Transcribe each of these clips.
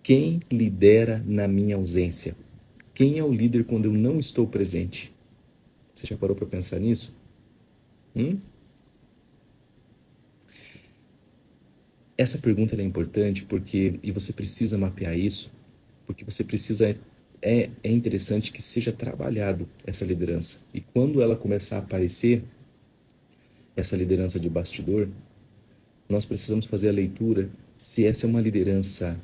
Quem lidera na minha ausência? Quem é o líder quando eu não estou presente? Você já parou para pensar nisso? Essa pergunta é importante porque, e você precisa mapear isso, porque você precisa, é interessante que seja trabalhado essa liderança. E quando ela começar a aparecer, essa liderança de bastidor, nós precisamos fazer a leitura se essa é uma liderança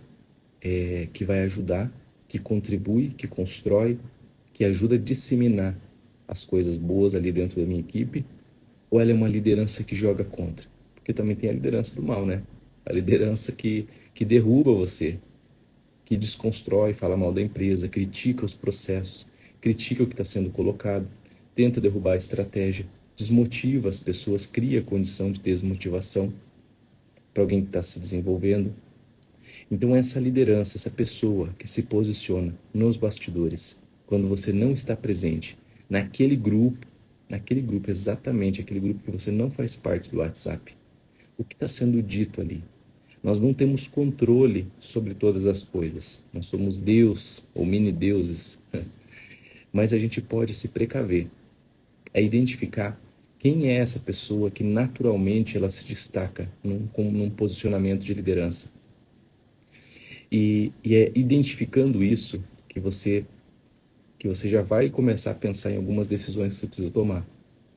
que vai ajudar, que contribui, que constrói, que ajuda a disseminar as coisas boas ali dentro da minha equipe, ou ela é uma liderança que joga contra. Porque também tem a liderança do mal, né? A liderança que derruba você, que desconstrói, fala mal da empresa, critica os processos, critica o que está sendo colocado, tenta derrubar a estratégia, desmotiva as pessoas, cria condição de desmotivação para alguém que está se desenvolvendo. Então essa liderança, essa pessoa que se posiciona nos bastidores, quando você não está presente, naquele grupo, exatamente aquele grupo que você não faz parte do WhatsApp, o que está sendo dito ali? Nós não temos controle sobre todas as coisas. Nós somos Deus ou mini-deuses. Mas a gente pode se precaver. É identificar quem é essa pessoa que naturalmente ela se destaca num posicionamento de liderança. E é identificando isso que você já vai começar a pensar em algumas decisões que você precisa tomar.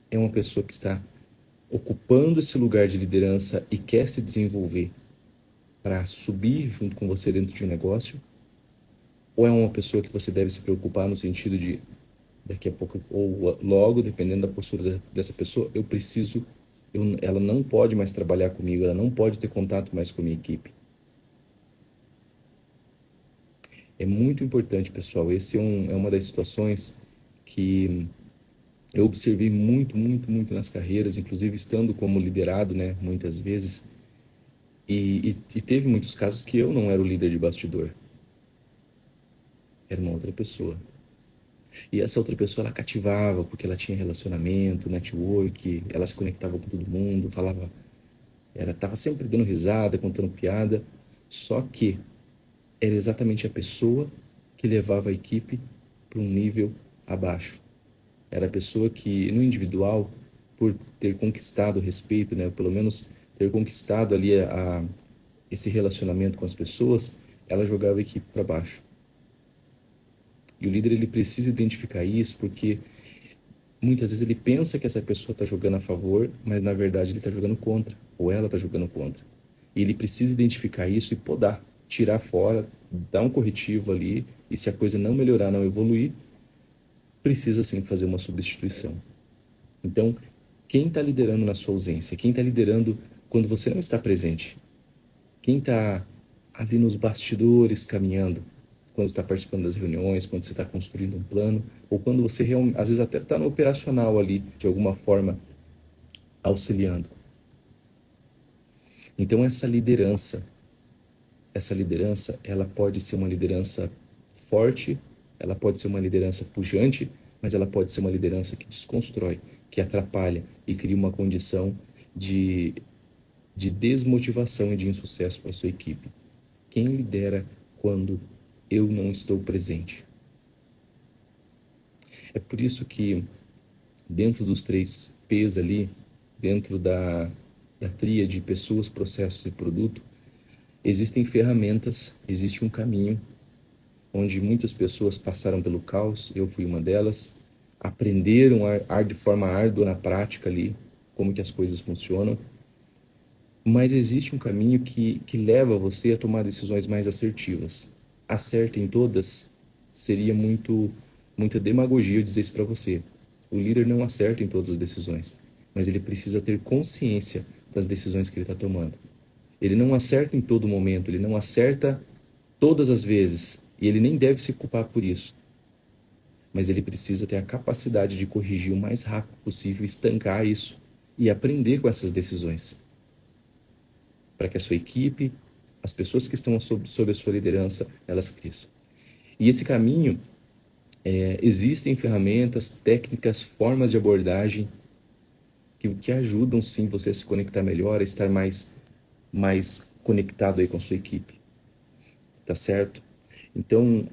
É uma pessoa que está ocupando esse lugar de liderança e quer se desenvolver para subir junto com você dentro de um negócio? Ou é uma pessoa que você deve se preocupar no sentido de daqui a pouco ou logo, dependendo da postura dessa pessoa, ela não pode mais trabalhar comigo, ela não pode ter contato mais com a minha equipe. É muito importante, pessoal. Esse é uma das situações que eu observei muito, muito, muito nas carreiras, inclusive estando como liderado, né, muitas vezes. E teve muitos casos que eu não era o líder de bastidor. Era uma outra pessoa. E essa outra pessoa, ela cativava, porque ela tinha relacionamento, network, ela se conectava com todo mundo, falava, ela estava sempre dando risada, contando piada, só que era exatamente a pessoa que levava a equipe para um nível abaixo. Era a pessoa que, no individual, por ter conquistado o respeito, né, ou pelo menos ter conquistado ali esse relacionamento com as pessoas, ela jogava a equipe para baixo. E o líder, ele precisa identificar isso, porque muitas vezes ele pensa que essa pessoa está jogando a favor, mas na verdade ele está jogando contra, ou ela está jogando contra. E ele precisa identificar isso e podar, tirar fora, dar um corretivo ali, e se a coisa não melhorar, não evoluir, precisa sim fazer uma substituição. Então, quem está liderando na sua ausência? Quem está liderando quando você não está presente? Quem está ali nos bastidores caminhando? Quando está participando das reuniões, quando você está construindo um plano, ou quando você às vezes até está no operacional ali, de alguma forma, auxiliando. Então essa liderança, ela pode ser uma liderança forte, ela pode ser uma liderança pujante, mas ela pode ser uma liderança que desconstrói, que atrapalha e cria uma condição de desmotivação e de insucesso para a sua equipe. Quem lidera quando eu não estou presente? É por isso que dentro dos 3 P's ali, dentro da tríade de pessoas, processos e produto, existem ferramentas, existe um caminho onde muitas pessoas passaram pelo caos, eu fui uma delas, aprenderam de forma árdua na prática ali como que as coisas funcionam, mas existe um caminho que leva você a tomar decisões mais assertivas. Acerta em todas seria muita demagogia eu dizer isso para você. O líder não acerta em todas as decisões, mas ele precisa ter consciência das decisões que ele está tomando. Ele não acerta em todo momento, ele não acerta todas as vezes, e ele nem deve se culpar por isso. Mas ele precisa ter a capacidade de corrigir o mais rápido possível, estancar isso e aprender com essas decisões. Para que a sua equipe, as pessoas que estão sob a sua liderança, elas cresçam. E esse caminho, existem ferramentas, técnicas, formas de abordagem que ajudam sim você a se conectar melhor, a estar mais conectado aí com a sua equipe. tá certo? Então,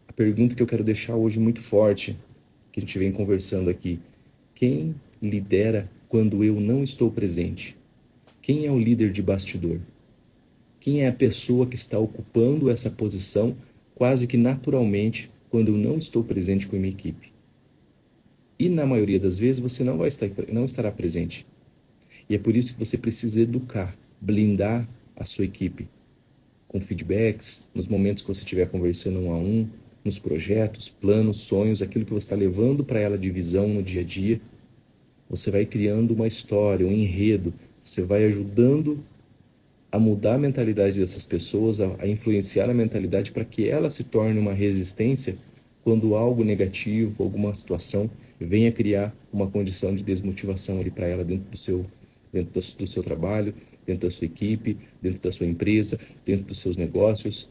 a pergunta que eu quero deixar hoje muito forte, que a gente vem conversando aqui: quem lidera quando eu não estou presente? Quem é o líder de bastidor? Quem é a pessoa que está ocupando essa posição quase que naturalmente quando eu não estou presente com a minha equipe? E na maioria das vezes você não estará presente. E é por isso que você precisa educar, blindar a sua equipe com feedbacks, nos momentos que você estiver conversando um a um, nos projetos, planos, sonhos, aquilo que você está levando para ela de visão no dia a dia. Você vai criando uma história, um enredo, você vai ajudando a mudar a mentalidade dessas pessoas, a influenciar a mentalidade para que ela se torne uma resistência quando algo negativo, alguma situação, venha criar uma condição de desmotivação ali para ela dentro do seu trabalho, dentro da sua equipe, dentro da sua empresa, dentro dos seus negócios.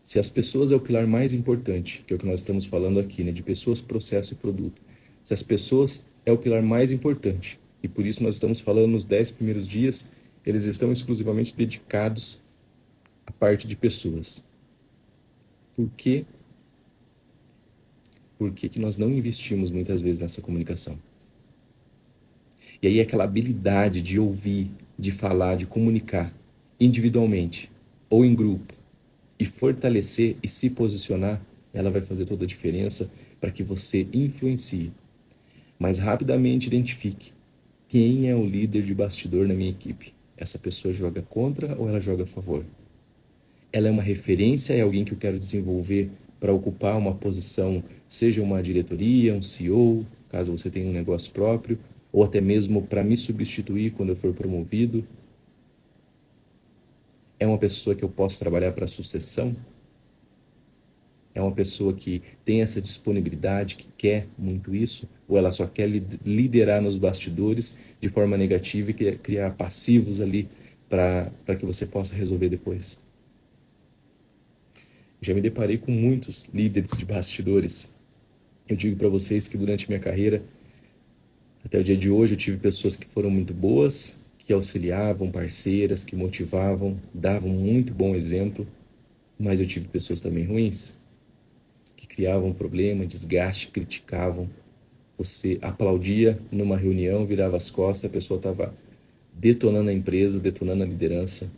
Se as pessoas é o pilar mais importante, que é o que nós estamos falando aqui, né, de pessoas, processo e produto. Se as pessoas é o pilar mais importante, e por isso nós estamos falando nos 10 primeiros dias, eles estão exclusivamente dedicados à parte de pessoas. Por quê? Por que nós não investimos muitas vezes nessa comunicação? E aí aquela habilidade de ouvir, de falar, de comunicar individualmente ou em grupo e fortalecer e se posicionar, ela vai fazer toda a diferença para que você influencie. Mas rapidamente identifique quem é o líder de bastidor na minha equipe. Essa pessoa joga contra ou ela joga a favor? Ela é uma referência, é alguém que eu quero desenvolver para ocupar uma posição, seja uma diretoria, um CEO, caso você tenha um negócio próprio, ou até mesmo para me substituir quando eu for promovido. É uma pessoa que eu posso trabalhar para sucessão? É uma pessoa que tem essa disponibilidade, que quer muito isso? Ou ela só quer liderar nos bastidores de forma negativa e criar passivos ali para que você possa resolver depois? Já me deparei com muitos líderes de bastidores. Eu digo para vocês que durante minha carreira, até o dia de hoje, eu tive pessoas que foram muito boas, que auxiliavam, parceiras, que motivavam, davam muito bom exemplo, mas eu tive pessoas também ruins, que criavam problema, desgaste, criticavam. Você aplaudia numa reunião, virava as costas, a pessoa estava detonando a empresa, detonando a liderança.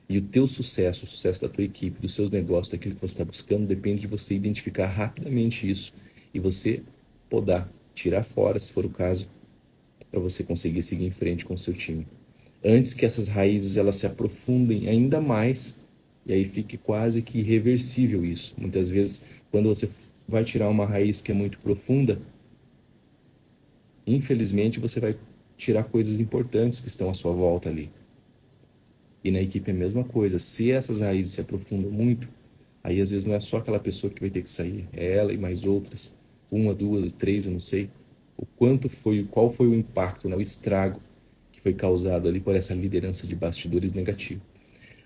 E o teu sucesso, o sucesso da tua equipe, dos seus negócios, daquilo que você está buscando, depende de você identificar rapidamente isso e você podar, tirar fora, se for o caso, para você conseguir seguir em frente com o seu time. Antes que essas raízes elas se aprofundem ainda mais e aí fique quase que irreversível isso. Muitas vezes, quando você vai tirar uma raiz que é muito profunda, infelizmente você vai tirar coisas importantes que estão à sua volta ali. E na equipe é a mesma coisa. Se essas raízes se aprofundam muito, aí às vezes não é só aquela pessoa que vai ter que sair, é ela e mais outras, uma, duas, três, eu não sei. Qual foi o impacto, né, o estrago que foi causado ali por essa liderança de bastidores negativa.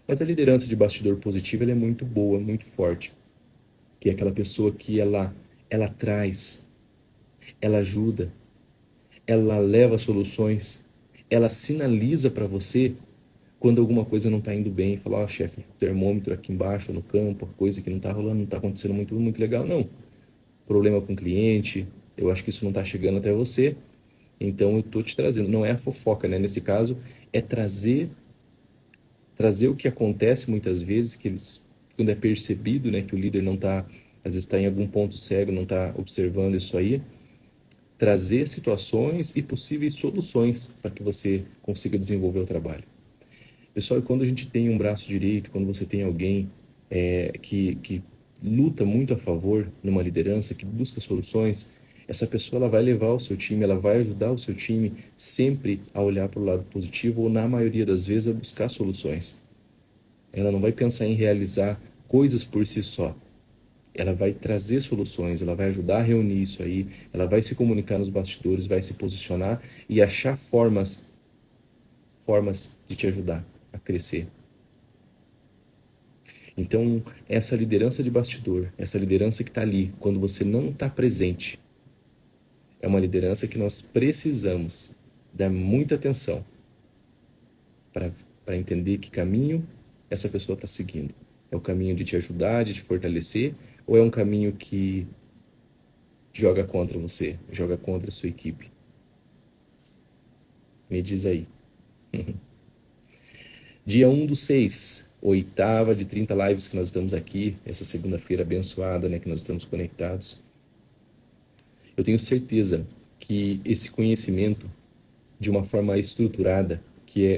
Mas a liderança de bastidor positiva ela é muito boa, muito forte, que é aquela pessoa que ela traz, ela ajuda, ela leva soluções, ela sinaliza para você quando alguma coisa não está indo bem, fala, ó, chefe, termômetro aqui embaixo no campo, a coisa que não está rolando, não está acontecendo muito legal, não. Problema com o cliente, eu acho que isso não está chegando até você, então eu estou te trazendo. Não é a fofoca, né? Nesse caso, é trazer o que acontece muitas vezes, quando é percebido, né, que o líder não está, às vezes está em algum ponto cego, não está observando isso aí, trazer situações e possíveis soluções para que você consiga desenvolver o trabalho. Pessoal, quando a gente tem um braço direito, quando você tem alguém que luta muito a favor numa liderança, que busca soluções, essa pessoa ela vai levar o seu time, ela vai ajudar o seu time sempre a olhar para o lado positivo ou, na maioria das vezes, a buscar soluções. Ela não vai pensar em realizar coisas por si só. Ela vai trazer soluções, ela vai ajudar a reunir isso aí, ela vai se comunicar nos bastidores, vai se posicionar e achar formas de te ajudar a crescer. Então, essa liderança de bastidor, essa liderança que está ali, quando você não está presente, é uma liderança que nós precisamos dar muita atenção para entender que caminho essa pessoa está seguindo? É o caminho de te ajudar, de te fortalecer, ou é um caminho que joga contra você, joga contra a sua equipe? Me diz aí. Dia 1/6, oitava de 30 lives que nós estamos aqui, essa segunda-feira abençoada, né, que nós estamos conectados. Eu tenho certeza que esse conhecimento, de uma forma estruturada,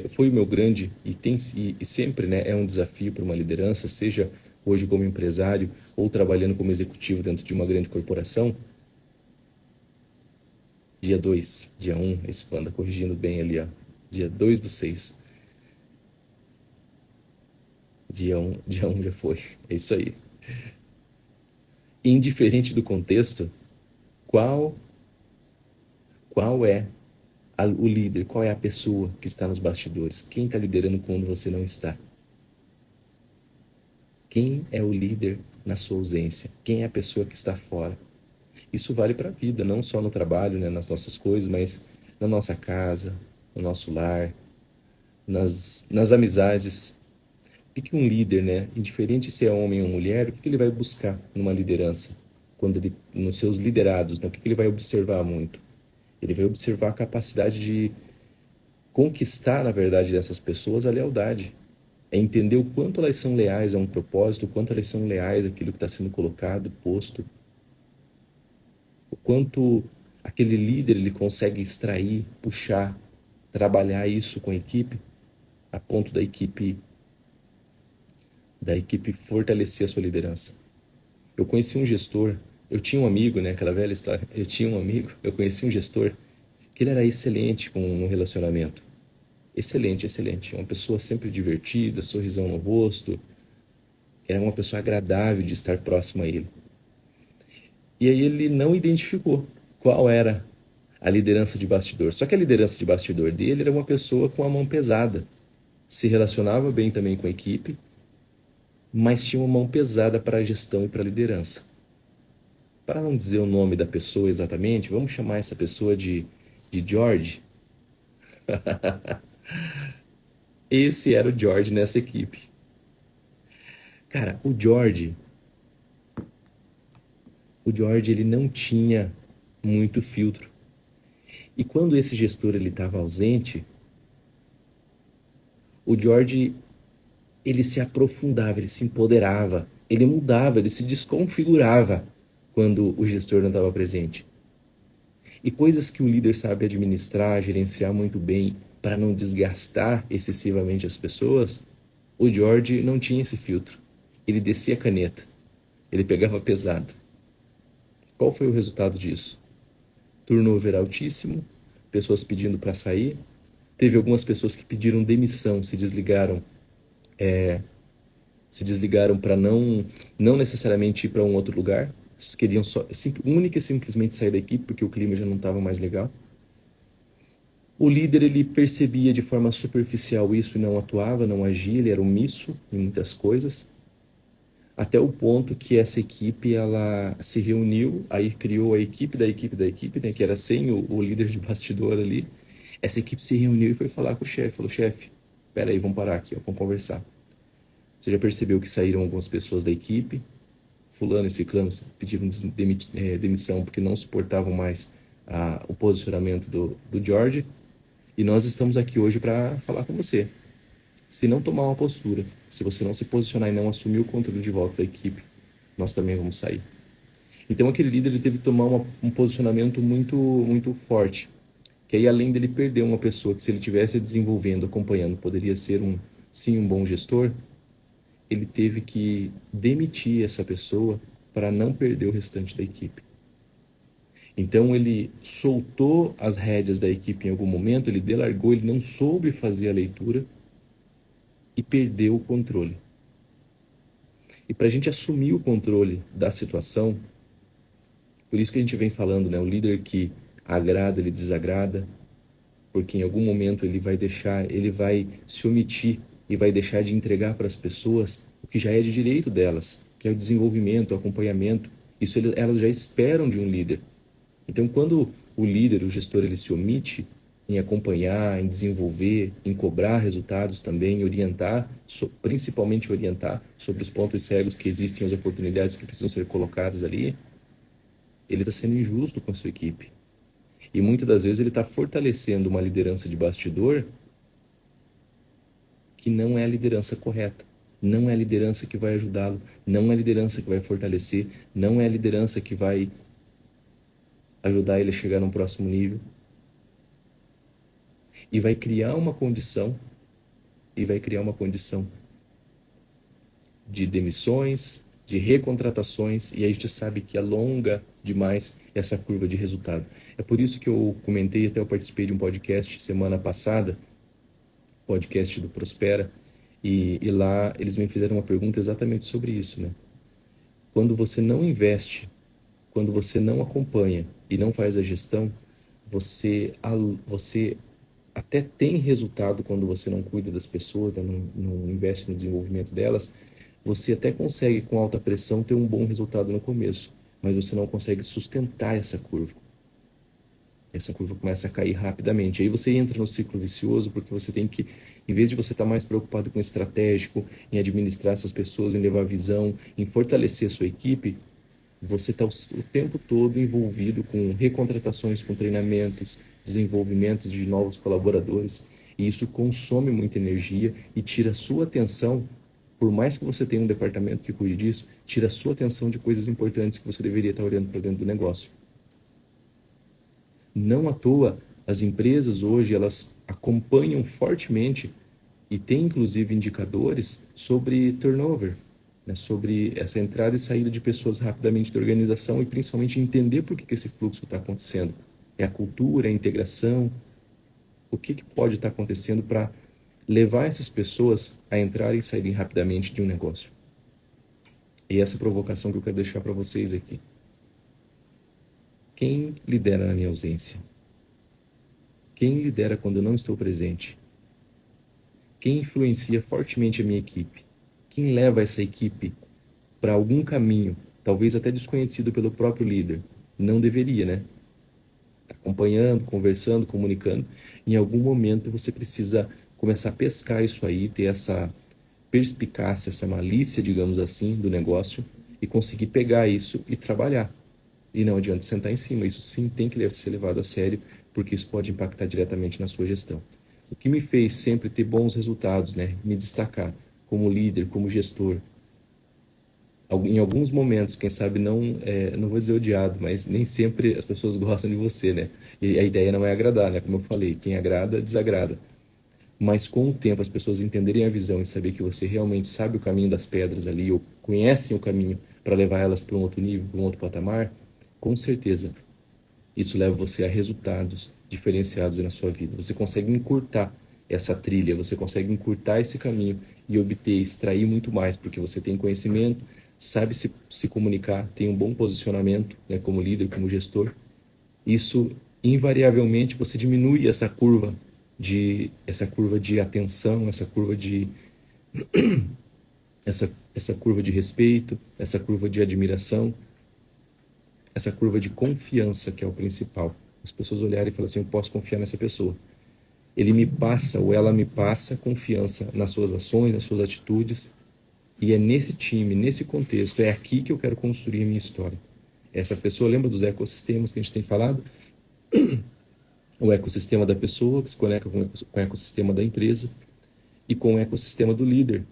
foi o meu grande e sempre, né, é um desafio para uma liderança, seja hoje como empresário ou trabalhando como executivo dentro de uma grande corporação. Dia 2, dia 1, esse fã anda corrigindo bem ali, ó. Dia 2/6. Dia 1 já foi. É isso aí. Indiferente do contexto, qual é o líder, qual é a pessoa que está nos bastidores? Quem está liderando quando você não está? Quem é o líder na sua ausência? Quem é a pessoa que está fora? Isso vale para a vida, não só no trabalho, né, nas nossas coisas, mas na nossa casa, no nosso lar, nas amizades. O que um líder, né, indiferente se é homem ou mulher, o que ele vai buscar numa liderança? Nos seus liderados, né, o que ele vai observar muito? Ele vai observar a capacidade de conquistar, na verdade, dessas pessoas a lealdade. É entender o quanto elas são leais a um propósito, o quanto elas são leais àquilo que está sendo colocado, posto, o quanto aquele líder ele consegue extrair, puxar, trabalhar isso com a equipe, a ponto da equipe fortalecer a sua liderança. Eu conheci um gestor, eu tinha um amigo, né, aquela velha história, eu conheci um gestor que ele era excelente no relacionamento. Excelente, excelente. Uma pessoa sempre divertida, sorrisão no rosto. Era uma pessoa agradável de estar próximo a ele. E aí ele não identificou qual era a liderança de bastidor. Só que a liderança de bastidor dele era uma pessoa com a mão pesada. Se relacionava bem também com a equipe, mas tinha uma mão pesada para a gestão e para a liderança. Para não dizer o nome da pessoa exatamente, vamos chamar essa pessoa de George. Esse era o George nessa equipe. Cara, o George ele não tinha muito filtro. E quando esse gestor ele estava ausente, o George ele se aprofundava, ele se empoderava, ele mudava, ele se desconfigurava quando o gestor não estava presente. E coisas que o líder sabe administrar, gerenciar muito bem para não desgastar excessivamente as pessoas, o George não tinha esse filtro. Ele descia a caneta, ele pegava pesado. Qual foi o resultado disso? Turnover altíssimo, pessoas pedindo para sair. Teve algumas pessoas que pediram demissão, se desligaram para não necessariamente ir para um outro lugar. Queriam única e simplesmente sair da equipe porque o clima já não estava mais legal. O líder ele percebia de forma superficial isso e não atuava, não agia, ele era omisso em muitas coisas. Até o ponto que essa equipe ela se reuniu, aí criou a equipe da equipe, né, que era sem o líder de bastidor ali. Essa equipe se reuniu e foi falar com o chefe. Falou, chefe, pera aí, vamos parar aqui, ó, vamos conversar. Você já percebeu que saíram algumas pessoas da equipe? Fulano e ciclano pediram demissão porque não suportavam mais o posicionamento do George. E nós estamos aqui hoje para falar com você. Se não tomar uma postura, se você não se posicionar e não assumir o controle de volta da equipe, nós também vamos sair. Então aquele líder ele teve que tomar um posicionamento muito, muito forte. Que aí além dele perder uma pessoa que se ele tivesse desenvolvendo, acompanhando, poderia ser um bom gestor, ele teve que demitir essa pessoa para não perder o restante da equipe. Então ele soltou as rédeas da equipe em algum momento, ele delargou, ele não soube fazer a leitura e perdeu o controle. E para a gente assumir o controle da situação, por isso que a gente vem falando, né, o líder que agrada, ele desagrada, porque em algum momento ele vai se omitir e vai deixar de entregar para as pessoas o que já é de direito delas, que é o desenvolvimento, o acompanhamento. Isso elas já esperam de um líder. Então, quando o líder, o gestor, ele se omite, em acompanhar, em desenvolver, em cobrar resultados também, orientar, principalmente orientar sobre os pontos cegos que existem, as oportunidades que precisam ser colocadas ali, ele está sendo injusto com a sua equipe. E muitas das vezes ele está fortalecendo uma liderança de bastidor que não é a liderança correta. Não é a liderança que vai ajudá-lo, não é a liderança que vai fortalecer, não é a liderança que vai ajudar ele a chegar num próximo nível. E vai criar uma condição, de demissões, de recontratações, e aí a gente sabe que alonga demais essa curva de resultado. É por isso que eu comentei, até eu participei de um podcast semana passada, podcast do Prospera, e lá eles me fizeram uma pergunta exatamente sobre isso, né? Quando você não investe, quando você não acompanha e não faz a gestão, você até tem resultado quando você não cuida das pessoas, né? Não investe no desenvolvimento delas, você até consegue com alta pressão ter um bom resultado no começo, mas você não consegue sustentar essa curva. Essa curva começa a cair rapidamente. Aí você entra no ciclo vicioso porque você tem que, em vez de você estar mais preocupado com o estratégico, em administrar essas pessoas, em levar visão, em fortalecer a sua equipe, você está o tempo todo envolvido com recontratações, com treinamentos, desenvolvimentos de novos colaboradores. E isso consome muita energia e tira a sua atenção, por mais que você tenha um departamento que cuide disso, tira a sua atenção de coisas importantes que você deveria estar olhando para dentro do negócio. Não à toa, as empresas hoje, elas acompanham fortemente e tem inclusive indicadores sobre turnover, né? Sobre essa entrada e saída de pessoas rapidamente da organização e principalmente entender por que esse fluxo está acontecendo. É a cultura, é a integração, o que pode estar acontecendo para levar essas pessoas a entrarem e saírem rapidamente de um negócio. E essa provocação que eu quero deixar para vocês aqui. Quem lidera na minha ausência? Quem lidera quando eu não estou presente? Quem influencia fortemente a minha equipe? Quem leva essa equipe para algum caminho, talvez até desconhecido pelo próprio líder? Não deveria, né? Tá acompanhando, conversando, comunicando. Em algum momento você precisa começar a pescar isso aí, ter essa perspicácia, essa malícia, digamos assim, do negócio e conseguir pegar isso e trabalhar. E não adianta sentar em cima, isso sim tem que ser levado a sério, porque isso pode impactar diretamente na sua gestão. O que me fez sempre ter bons resultados, né? Me destacar como líder, como gestor. Em alguns momentos, quem sabe não vou dizer odiado, mas nem sempre as pessoas gostam de você, né? E a ideia não é agradar, né? Como eu falei, quem agrada, desagrada. Mas com o tempo, as pessoas entenderem a visão e saber que você realmente sabe o caminho das pedras ali, ou conhecem o caminho para levar elas para um outro nível, para um outro patamar, com certeza, isso leva você a resultados diferenciados na sua vida. Você consegue encurtar essa trilha, você consegue encurtar esse caminho e obter, extrair muito mais, porque você tem conhecimento, sabe se comunicar, tem um bom posicionamento, né, como líder, como gestor. Isso, invariavelmente, você diminui essa curva de atenção, essa curva de respeito, essa curva de admiração, essa curva de confiança, que é o principal. As pessoas olharem e falarem assim, eu posso confiar nessa pessoa. Ele me passa ou ela me passa confiança nas suas ações, nas suas atitudes. E é nesse time, nesse contexto, é aqui que eu quero construir a minha história. Essa pessoa, lembra dos ecossistemas que a gente tem falado? O ecossistema da pessoa, que se conecta com o ecossistema da empresa e com o ecossistema do líder.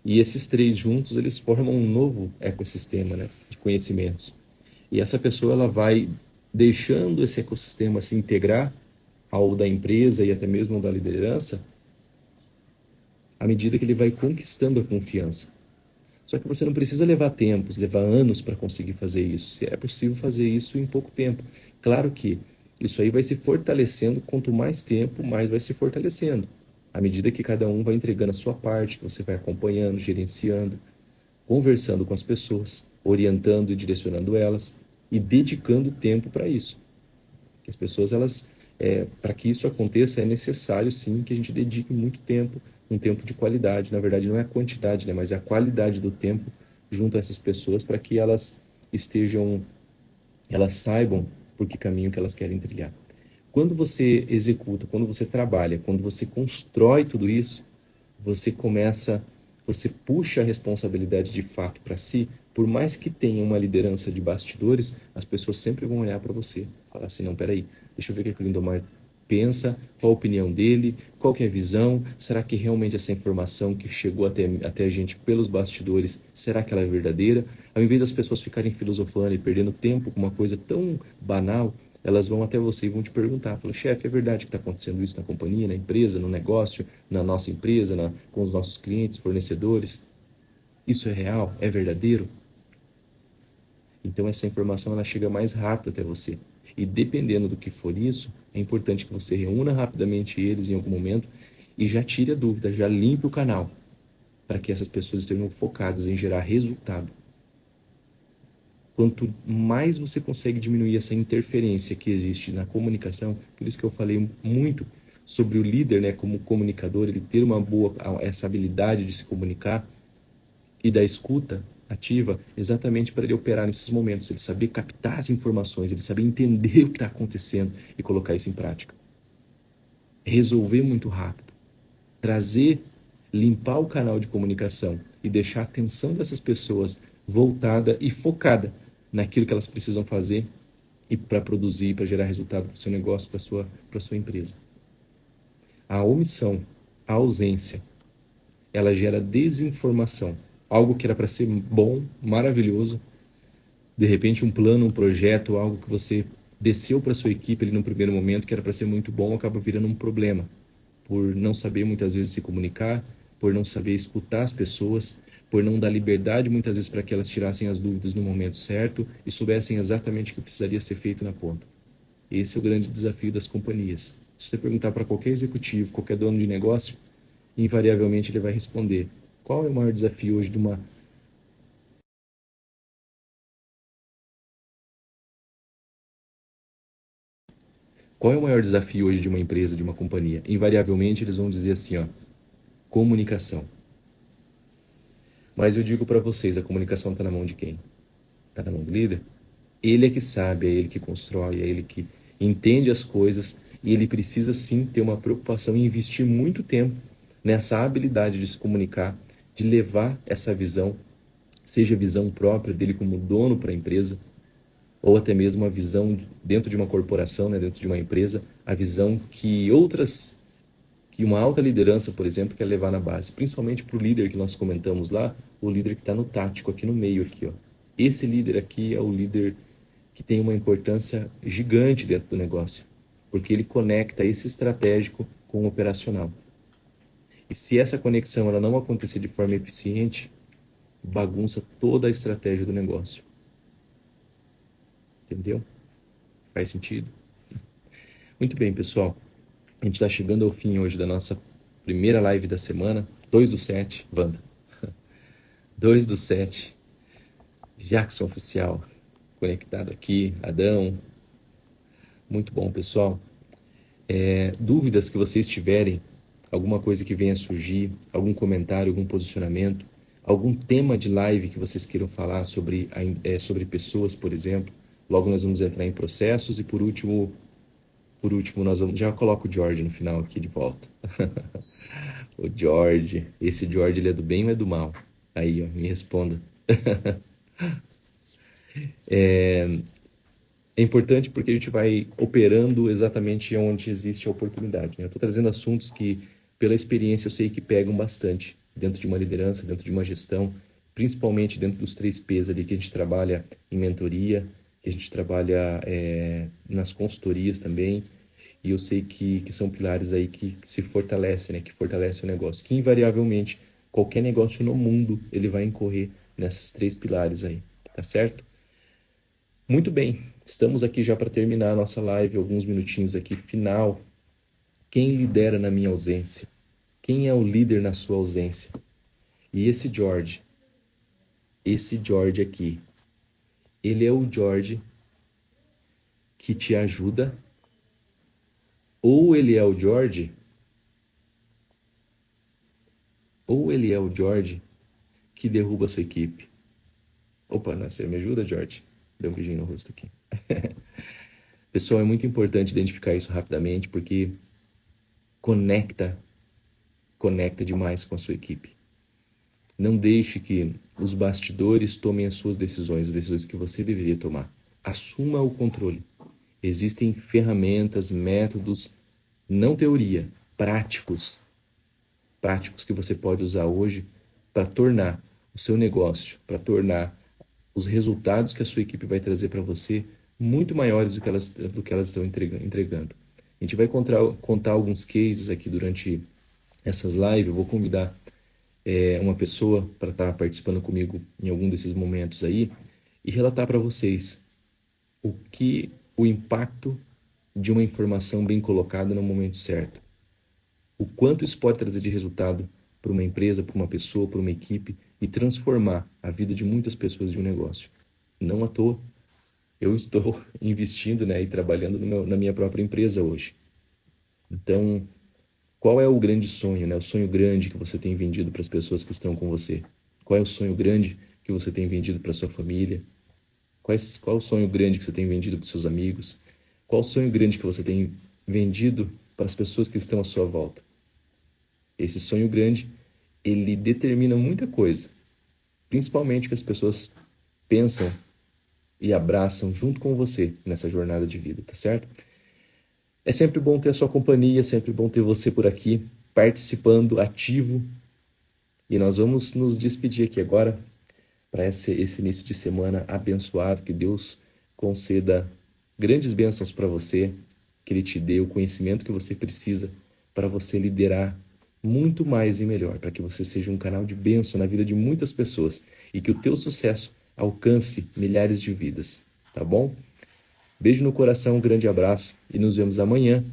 E esses três juntos, eles formam um novo ecossistema, né, de conhecimentos. E essa pessoa ela vai deixando esse ecossistema se integrar ao da empresa e até mesmo ao da liderança, à medida que ele vai conquistando a confiança. Só que você não precisa levar tempos, levar anos para conseguir fazer isso. É possível fazer isso em pouco tempo. Claro que isso aí vai se fortalecendo, quanto mais tempo, mais vai se fortalecendo. À medida que cada um vai entregando a sua parte, que você vai acompanhando, gerenciando, conversando com as pessoas, orientando e direcionando elas e dedicando tempo para isso. As pessoas, para que isso aconteça, é necessário sim que a gente dedique muito tempo, um tempo de qualidade. Na verdade, não é a quantidade, né, mas é a qualidade do tempo junto a essas pessoas para que elas saibam por que caminho que elas querem trilhar. Quando você executa, quando você trabalha, quando você constrói tudo isso, você começa, você puxa a responsabilidade de fato para si. Por mais que tenha uma liderança de bastidores, as pessoas sempre vão olhar para você, falar assim, não, peraí, deixa eu ver o que o Lindomar pensa, qual a opinião dele, qual que é a visão, será que realmente essa informação que chegou até a gente pelos bastidores, será que ela é verdadeira? Ao invés das pessoas ficarem filosofando e perdendo tempo com uma coisa tão banal, elas vão até você e vão te perguntar, falam, chefe, é verdade que está acontecendo isso na companhia, na empresa, no negócio, na nossa empresa, com os nossos clientes, fornecedores? Isso é real? É verdadeiro? Então essa informação ela chega mais rápido até você. E dependendo do que for isso, é importante que você reúna rapidamente eles em algum momento e já tire a dúvida, já limpe o canal, para que essas pessoas estejam focadas em gerar resultado. Quanto mais você consegue diminuir essa interferência que existe na comunicação, por isso que eu falei muito sobre o líder, né, como comunicador, ele ter uma boa essa habilidade de se comunicar e da escuta ativa, exatamente para ele operar nesses momentos, ele saber captar as informações, ele saber entender o que está acontecendo e colocar isso em prática. Resolver muito rápido, trazer, limpar o canal de comunicação e deixar a atenção dessas pessoas voltada e focada naquilo que elas precisam fazer e para produzir, para gerar resultado para o seu negócio, para sua empresa. A omissão, a ausência, ela gera desinformação. Algo que era para ser bom, maravilhoso, de repente um plano, um projeto, algo que você desceu para sua equipe ali no primeiro momento, que era para ser muito bom, acaba virando um problema, por não saber muitas vezes se comunicar, por não saber escutar as pessoas, por não dar liberdade muitas vezes para que elas tirassem as dúvidas no momento certo e soubessem exatamente o que precisaria ser feito na ponta. Esse é o grande desafio das companhias. Se você perguntar para qualquer executivo, qualquer dono de negócio, invariavelmente ele vai responder: qual é o maior desafio hoje de uma Qual é o maior desafio hoje de uma empresa, de uma companhia? Invariavelmente eles vão dizer assim, ó, comunicação. Mas eu digo para vocês, a comunicação está na mão de quem? Está na mão do líder? Ele é que sabe, é ele que constrói, é ele que entende as coisas e ele precisa sim ter uma preocupação em investir muito tempo nessa habilidade de se comunicar, de levar essa visão, seja a visão própria dele como dono para a empresa, ou até mesmo a visão dentro de uma corporação, né, dentro de uma empresa, a visão que uma alta liderança, por exemplo, quer levar na base, principalmente para o líder que nós comentamos lá, o líder que está no tático, aqui no meio, aqui, ó. Esse líder aqui é o líder que tem uma importância gigante dentro do negócio, porque ele conecta esse estratégico com o operacional. E se essa conexão ela não acontecer de forma eficiente, bagunça toda a estratégia do negócio. Entendeu? Faz sentido? Muito bem, pessoal. A gente está chegando ao fim hoje da nossa primeira live da semana, 2/7, Wanda. 2/7, Jackson Oficial, conectado aqui, Adão. Muito bom, pessoal. Dúvidas que vocês tiverem, alguma coisa que venha a surgir, algum comentário, algum posicionamento, algum tema de live que vocês queiram falar sobre pessoas, por exemplo. Logo nós vamos entrar em processos e por último nós vamos, já coloco o George no final aqui de volta. O George, esse George ele é do bem ou é do mal? Aí, ó, me responda. É importante porque a gente vai operando exatamente onde existe a oportunidade, né? Eu estou trazendo assuntos que, pela experiência, eu sei que pegam bastante dentro de uma liderança, dentro de uma gestão, principalmente dentro dos 3Ps ali que a gente trabalha em mentoria, que a gente trabalha nas consultorias também, e eu sei que são pilares aí que se fortalecem, né? Que fortalecem o negócio, que invariavelmente qualquer negócio no mundo ele vai incorrer nesses 3 pilares aí, tá certo? Muito bem, estamos aqui já para terminar a nossa live, alguns minutinhos aqui, final. Quem lidera na minha ausência? Quem é o líder na sua ausência? E esse George aqui, ele é o George que te ajuda, ou ele é o George, que derruba a sua equipe. Opa, você me ajuda, George? Deu um beijinho no rosto aqui. Pessoal, é muito importante identificar isso rapidamente, porque conecta demais com a sua equipe. Não deixe que os bastidores tomem as suas decisões, as decisões que você deveria tomar. Assuma o controle. Existem ferramentas, métodos, não teoria, práticos que você pode usar hoje para tornar o seu negócio, para tornar os resultados que a sua equipe vai trazer para você muito maiores do que elas estão entregando. A gente vai contar alguns cases aqui durante essas lives. Eu vou convidar uma pessoa para estar participando comigo em algum desses momentos aí e relatar para vocês o impacto de uma informação bem colocada no momento certo. O quanto isso pode trazer de resultado para uma empresa, para uma pessoa, para uma equipe e transformar a vida de muitas pessoas de um negócio. Não à toa, eu estou investindo, né, e trabalhando na minha própria empresa hoje. Então, qual é o grande sonho, né? O sonho grande que você tem vendido para as pessoas que estão com você? Qual é o sonho grande que você tem vendido para sua família? Qual é o sonho grande que você tem vendido para os seus amigos? Qual é o sonho grande que você tem vendido para as pessoas que estão à sua volta? Esse sonho grande, ele determina muita coisa, principalmente o que as pessoas pensam e abraçam junto com você nessa jornada de vida, tá certo? É sempre bom ter a sua companhia, é sempre bom ter você por aqui, participando, ativo. E nós vamos nos despedir aqui agora para esse início de semana abençoado. Que Deus conceda grandes bênçãos para você, que Ele te dê o conhecimento que você precisa para você liderar muito mais e melhor, para que você seja um canal de bênção na vida de muitas pessoas e que o teu sucesso alcance milhares de vidas, tá bom? Beijo no coração, um grande abraço e nos vemos amanhã,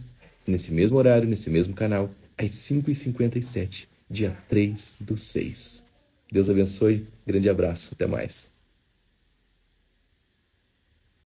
nesse mesmo horário, nesse mesmo canal, às 5h57, dia 3/6. Deus abençoe, grande abraço, até mais.